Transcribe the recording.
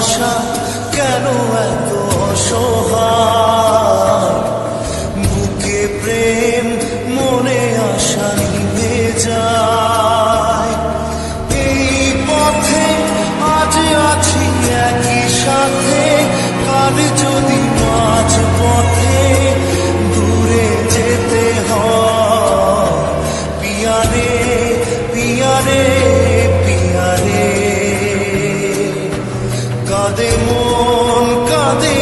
আশা কেন এত অসহায়, বুকে প্রেম মনে আশা নিভে যায়। এই পথে আজ আছি একই সাথে, কাল যদি মাঝ পথে দূরে যেতে হয়, পিয়ারে পিয়ারে পিয়ারে, কাঁদে মন কাঁদে